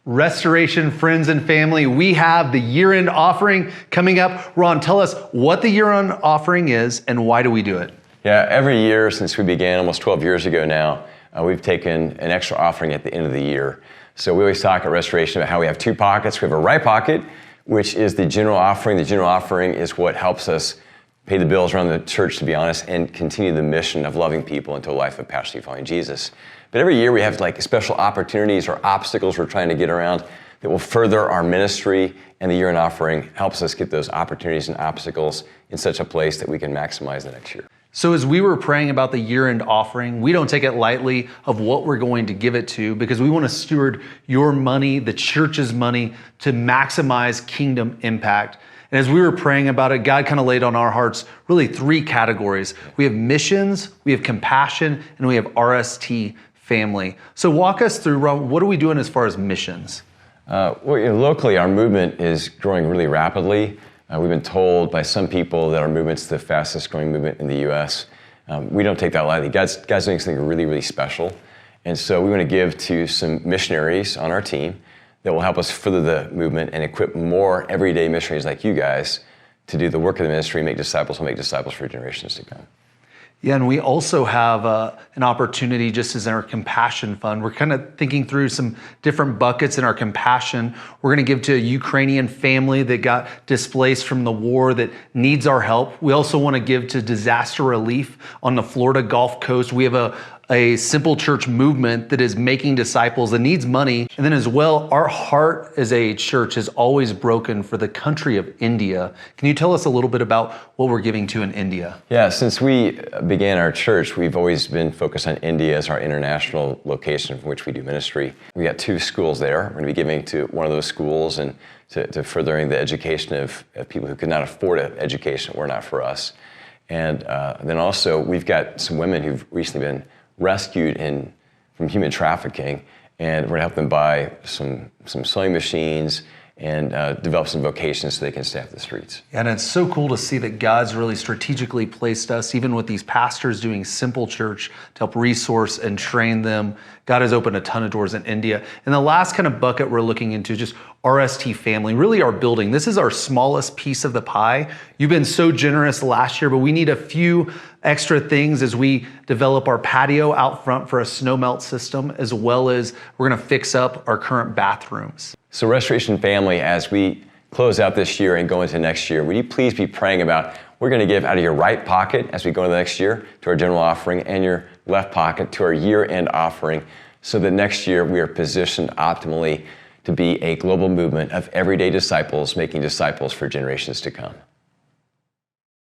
Restoration friends and family, we have the year-end offering coming up. Ron, tell us what the year-end offering is and why do we do it? Yeah, every year since we began, almost 12 years ago now, we've taken an extra offering at the end of the year. So we always talk at Restoration about how we have two pockets. We have a right pocket, which is the general offering. The general offering is what helps us pay the bills around the church, to be honest, and continue the mission of loving people into a life of passionately following Jesus. But every year we have like special opportunities or obstacles we're trying to get around that will further our ministry, and the year-end offering helps us get those opportunities and obstacles in such a place that we can maximize the next year. So as we were praying about the year-end offering, we don't take it lightly of what we're going to give it to, because we want to steward your money, the church's money, to maximize kingdom impact. And as we were praying about it, God kind of laid on our hearts really three categories. We have missions, we have compassion, and we have RST family. So walk us through, Ron, what are we doing as far as missions? Locally, our movement is growing really rapidly. We've been told by some people that our movement's the fastest growing movement in the U.S. We don't take that lightly. God's doing something really, really special. And so we want to give to some missionaries on our team that will help us further the movement and equip more everyday missionaries like you guys to do the work of the ministry, make disciples for generations to come. Yeah, and we also have an opportunity just as in our compassion fund. We're kind of thinking through some different buckets in our compassion. We're going to give to a Ukrainian family that got displaced from the war that needs our help. We also want to give to disaster relief on the Florida Gulf Coast. We have a simple church movement that is making disciples that needs money. And then as well, our heart as a church is always broken for the country of India. Can you tell us a little bit about what we're giving to in India? Yeah, since we began our church, we've always been focused on India as our international location from which we do ministry. We got 2 schools there. We're going to be giving to one of those schools and to furthering the education of people who could not afford an education that were not for us. And then also, we've got some women who've recently been rescued from human trafficking, and we're going to help them buy some sewing machines and develop some vocations so they can stay off the streets. And it's so cool to see that God's really strategically placed us, even with these pastors doing simple church, to help resource and train them. God has opened a ton of doors in India. And the last kind of bucket we're looking into, just RST family, really our building. This is our smallest piece of the pie. You've been so generous last year, but we need a few extra things as we develop our patio out front for a snow melt system, as well as we're going to fix up our current bathrooms. So Restoration Family, as we close out this year and go into next year, would you please be praying about, we're going to give out of your right pocket as we go into the next year to our general offering, and your left pocket to our year-end offering, so that next year we are positioned optimally to be a global movement of everyday disciples making disciples for generations to come.